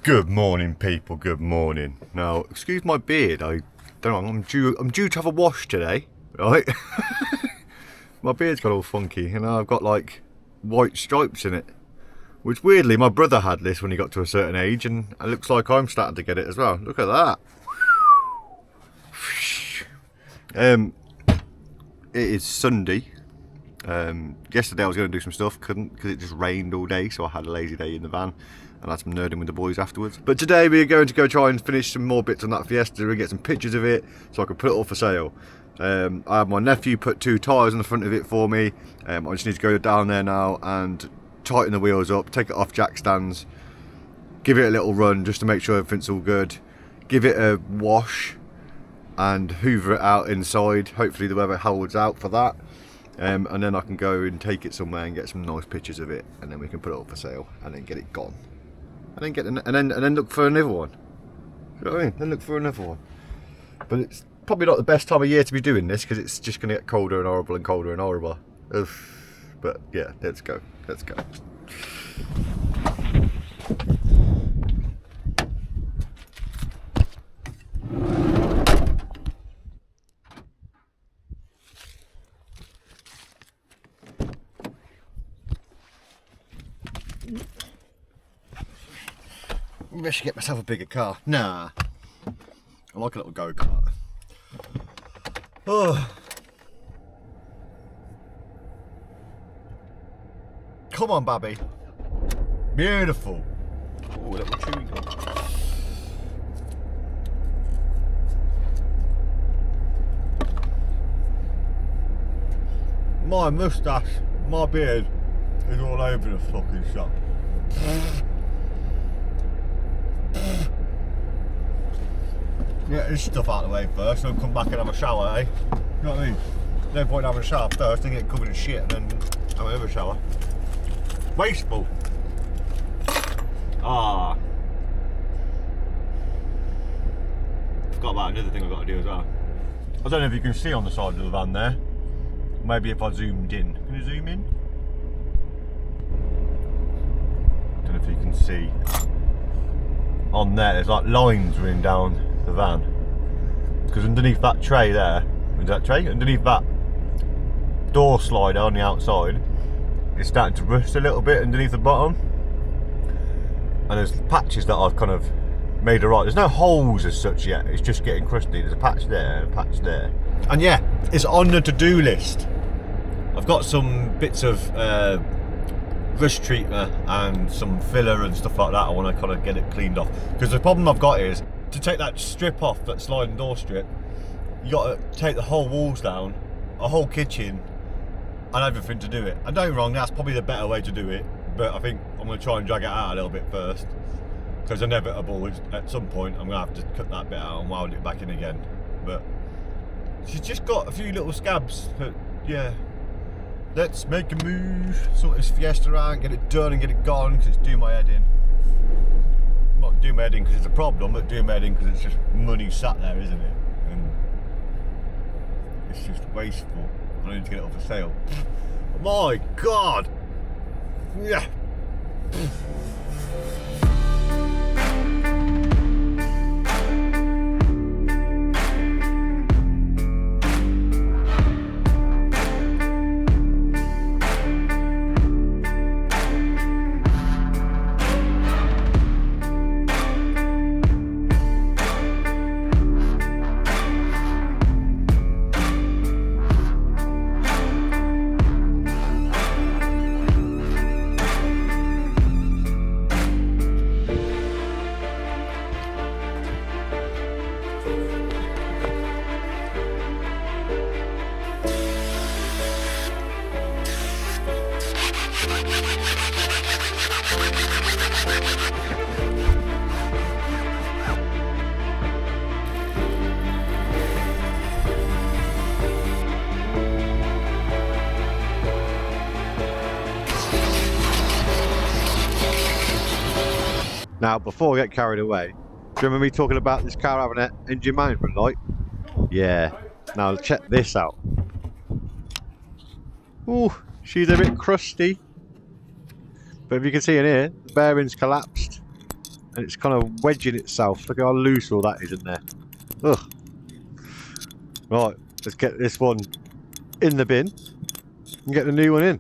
Good morning, people. Good morning. Now, excuse my beard. I don't know. I'm due to have a wash today, right? My beard's got all funky, and I've got like white stripes in it. Which weirdly, my brother had this when he got to a certain age, and it looks like I'm starting to get it as well. Look at that. It is Sunday. Yesterday I was going to do some stuff, couldn't because it just rained all day, so I had a lazy day in the van and had some nerding with the boys afterwards. But today we are going to go try and finish some more bits on that Fiesta and get some pictures of it so I can put it all for sale. I have my nephew put 2 tyres on the front of it for me. I just need to go down there now and tighten the wheels up, take it off jack stands, give it a little run just to make sure everything's all good, give it a wash and hoover it out inside. Hopefully the weather holds out for that. And then I can go and take it somewhere and get some nice pictures of it, and then we can put it up for sale and then get it gone. And then look for another one. You know what I mean? Then look for another one. But it's probably not the best time of year to be doing this because it's just going to get colder and horrible and colder and horrible. Oof. But yeah, let's go. Let's go. Maybe I should get myself a bigger car. Nah. I like a little go-kart. Oh. Come on, Babby. Beautiful. Oh, little chewing gum. My moustache, my beard is all over the fucking shop. Get this stuff out of the way first, and then come back and have a shower, eh? You know what I mean? No point having a shower first, then get covered in shit, and then have another shower. Wasteful. Ah. Forgot about another thing I've got to do as well. I don't know if you can see on the side of the van there. Maybe if I zoomed in. Can you zoom in? I don't know if you can see. On there's like lines running down the van, because underneath that tray there, underneath that door slider on the outside, it's starting to rust a little bit underneath the bottom, and there's patches that I've kind of made alright. There's no holes as such yet, it's just getting crusty. There's a patch there and a patch there, and yeah, it's on the to-do list. I've got some bits of rust treatment and some filler and stuff like that. I want to kind of get it cleaned off, because the problem I've got is to take that strip off, that sliding door strip, you got to take the whole walls down, a whole kitchen and everything to do it. And don't get me wrong, that's probably the better way to do it, but I think I'm going to try and drag it out a little bit first, because inevitable at some point I'm going to have to cut that bit out and weld it back in again. But she's just got a few little scabs, but yeah. Let's make a move, sort this Fiesta out, get it done and get it gone, because it's doing my head in. Not doing my head in because it's a problem, but doing my head in because it's just money sat there, isn't it? And it's just wasteful. I need to get it off for sale. My God! Yeah. Now, before I get carried away, do you remember me talking about this car having an engine management light? Yeah. Now check this out. Ooh, she's a bit crusty. But if you can see in here, the bearing's collapsed. and it's kind of wedging itself. Look how loose all that is in there. Ugh. Right, let's get this one in the bin and get the new one in.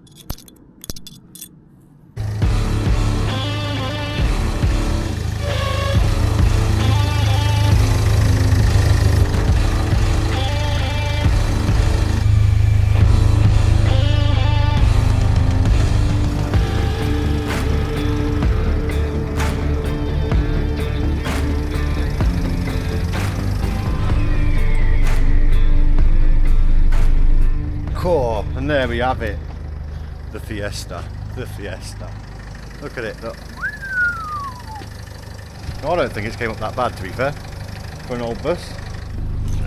Cool, and there we have it. The Fiesta. The Fiesta. Look at it, look. I don't think it's came up that bad, to be fair, for an old bus.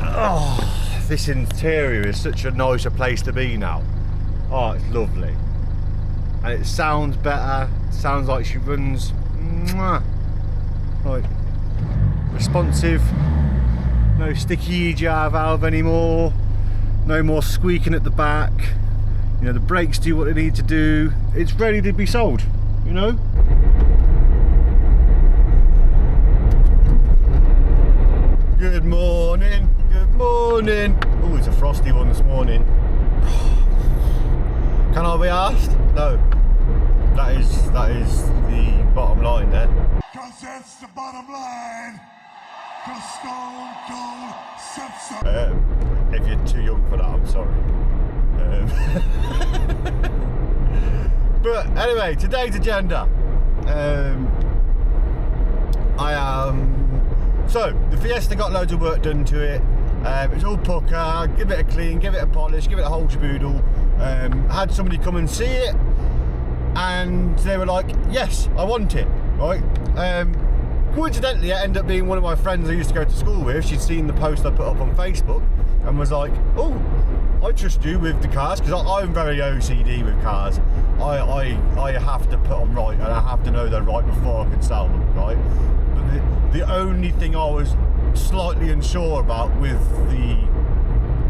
Oh, this interior is such a nicer place to be now. Oh, it's lovely. And it sounds better. It sounds like she runs like responsive. No sticky EGR valve anymore. No more squeaking at the back. You know, the brakes do what they need to do. It's ready to be sold, you know? Good morning, good morning. Oh, it's a frosty one this morning. Can I be asked? No. That is the bottom line there. Cause that's the bottom line. Cause Stone Cold said so. If you're too young for that, I'm sorry. But anyway, today's agenda. So the Fiesta got loads of work done to it. It's all pucker, give it a clean, give it a polish, give it a whole caboodle. Had somebody come and see it, and they were like, "Yes, I want it." Right. Coincidentally, it ended up being one of my friends I used to go to school with. She'd seen the post I put up on Facebook and was like, "Oh, I trust you with the cars," because I'm very OCD with cars. I have to put them right, and I have to know they're right before I can sell them, right? But the only thing I was slightly unsure about with the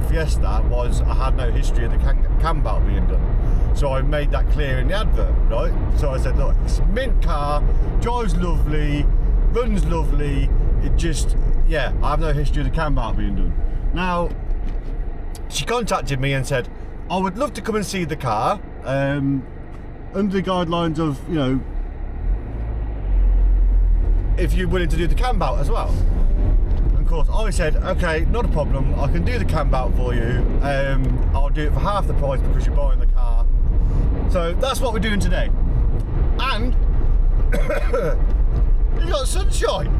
Fiesta was I had no history of the cam belt being done. So I made that clear in the advert, right? So I said, look, it's a mint car, drives lovely, runs lovely, it just, yeah, I have no history of the cam belt being done. Now, she contacted me and said, I would love to come and see the car, under the guidelines of, you know, if you're willing to do the cam belt as well. And of course, I said, okay, not a problem, I can do the cam belt for you, I'll do it for half the price because you're buying the car. So that's what we're doing today. And you got sunshine.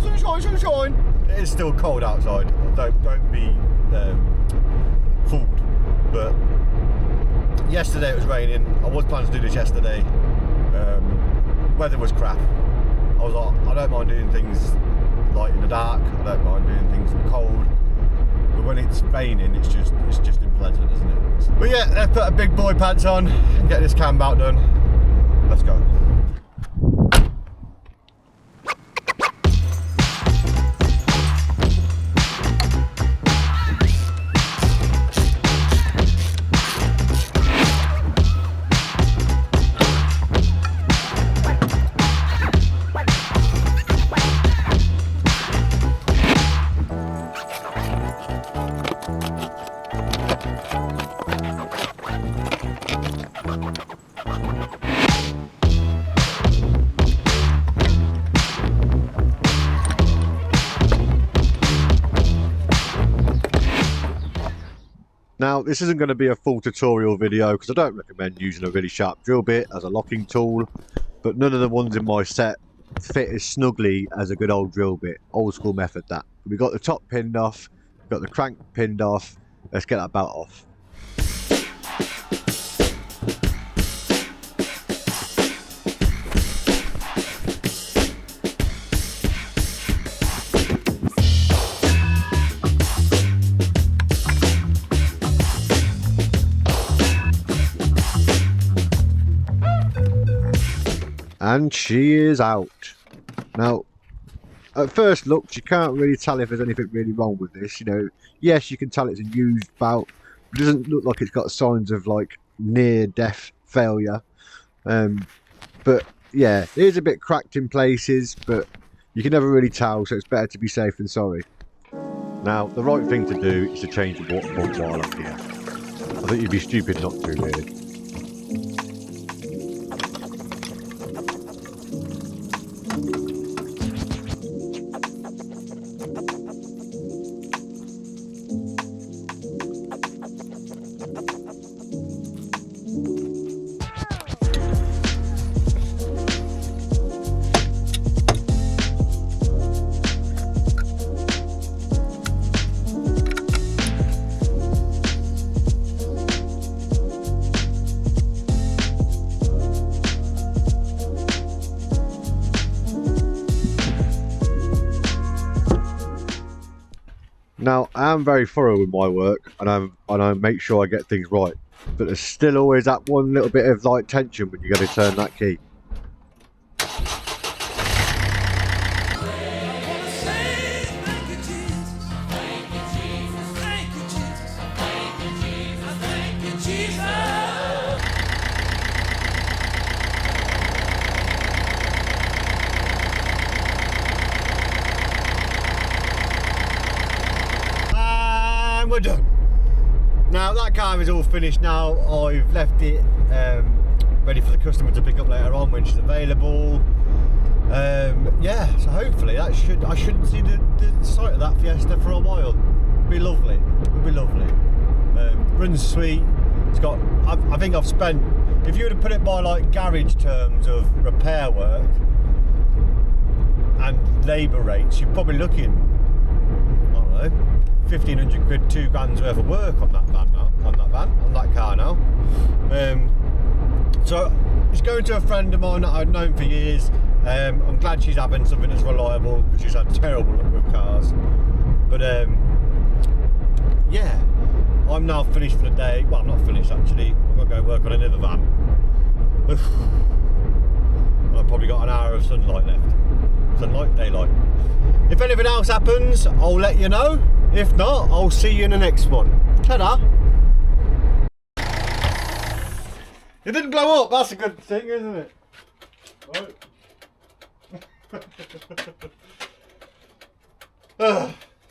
Sunshine, sunshine. It is still cold outside. Don't be fooled. But yesterday it was raining. I was planning to do this yesterday. Weather was crap. I was like, I don't mind doing things like in the dark. I don't mind doing things in the cold. But when it's raining, it's just unpleasant, isn't it? But yeah, let's put a big boy pants on and get this cam belt done. Let's go. Now, this isn't going to be a full tutorial video because I don't recommend using a really sharp drill bit as a locking tool, but none of the ones in my set fit as snugly as a good old drill bit, old school method that. We got the top pinned off, got the crank pinned off, let's get that belt off. And she is out. Now, at first look, you can't really tell if there's anything really wrong with this. You know, yes, you can tell it's a used belt. It doesn't look like it's got signs of like near-death failure. But yeah, it is a bit cracked in places, but you can never really tell, so it's better to be safe than sorry. Now, the right thing to do is to change the water pump while I'm here. I think you'd be stupid not to, really. Now, I am very thorough with my work, and I make sure I get things right. But there's still always that one little bit of like tension when you go to turn that key. And we're done. Now that car is all finished now. I've left it ready for the customer to pick up later on when she's available. Yeah, so hopefully that I shouldn't see the sight of that Fiesta for a while. It'll be lovely. It'll be lovely. Runs sweet. It's got. I think I've spent. If you were to put it by like garage terms of repair work and labour rates, you're probably looking, I don't know, 1,500 quid, 2 grand's worth of work on that van now, on that car now. So it's going to a friend of mine that I've known for years. I'm glad she's having something that's reliable because she's had terrible luck with cars. But yeah, I'm now finished for the day. Well, I'm not finished actually. I've got to go work on another van. I've probably got an hour of sunlight left. Sunlight, daylight. If anything else happens, I'll let you know. If not, I'll see you in the next one. Ta-da! It didn't blow up, that's a good thing, isn't it? Right.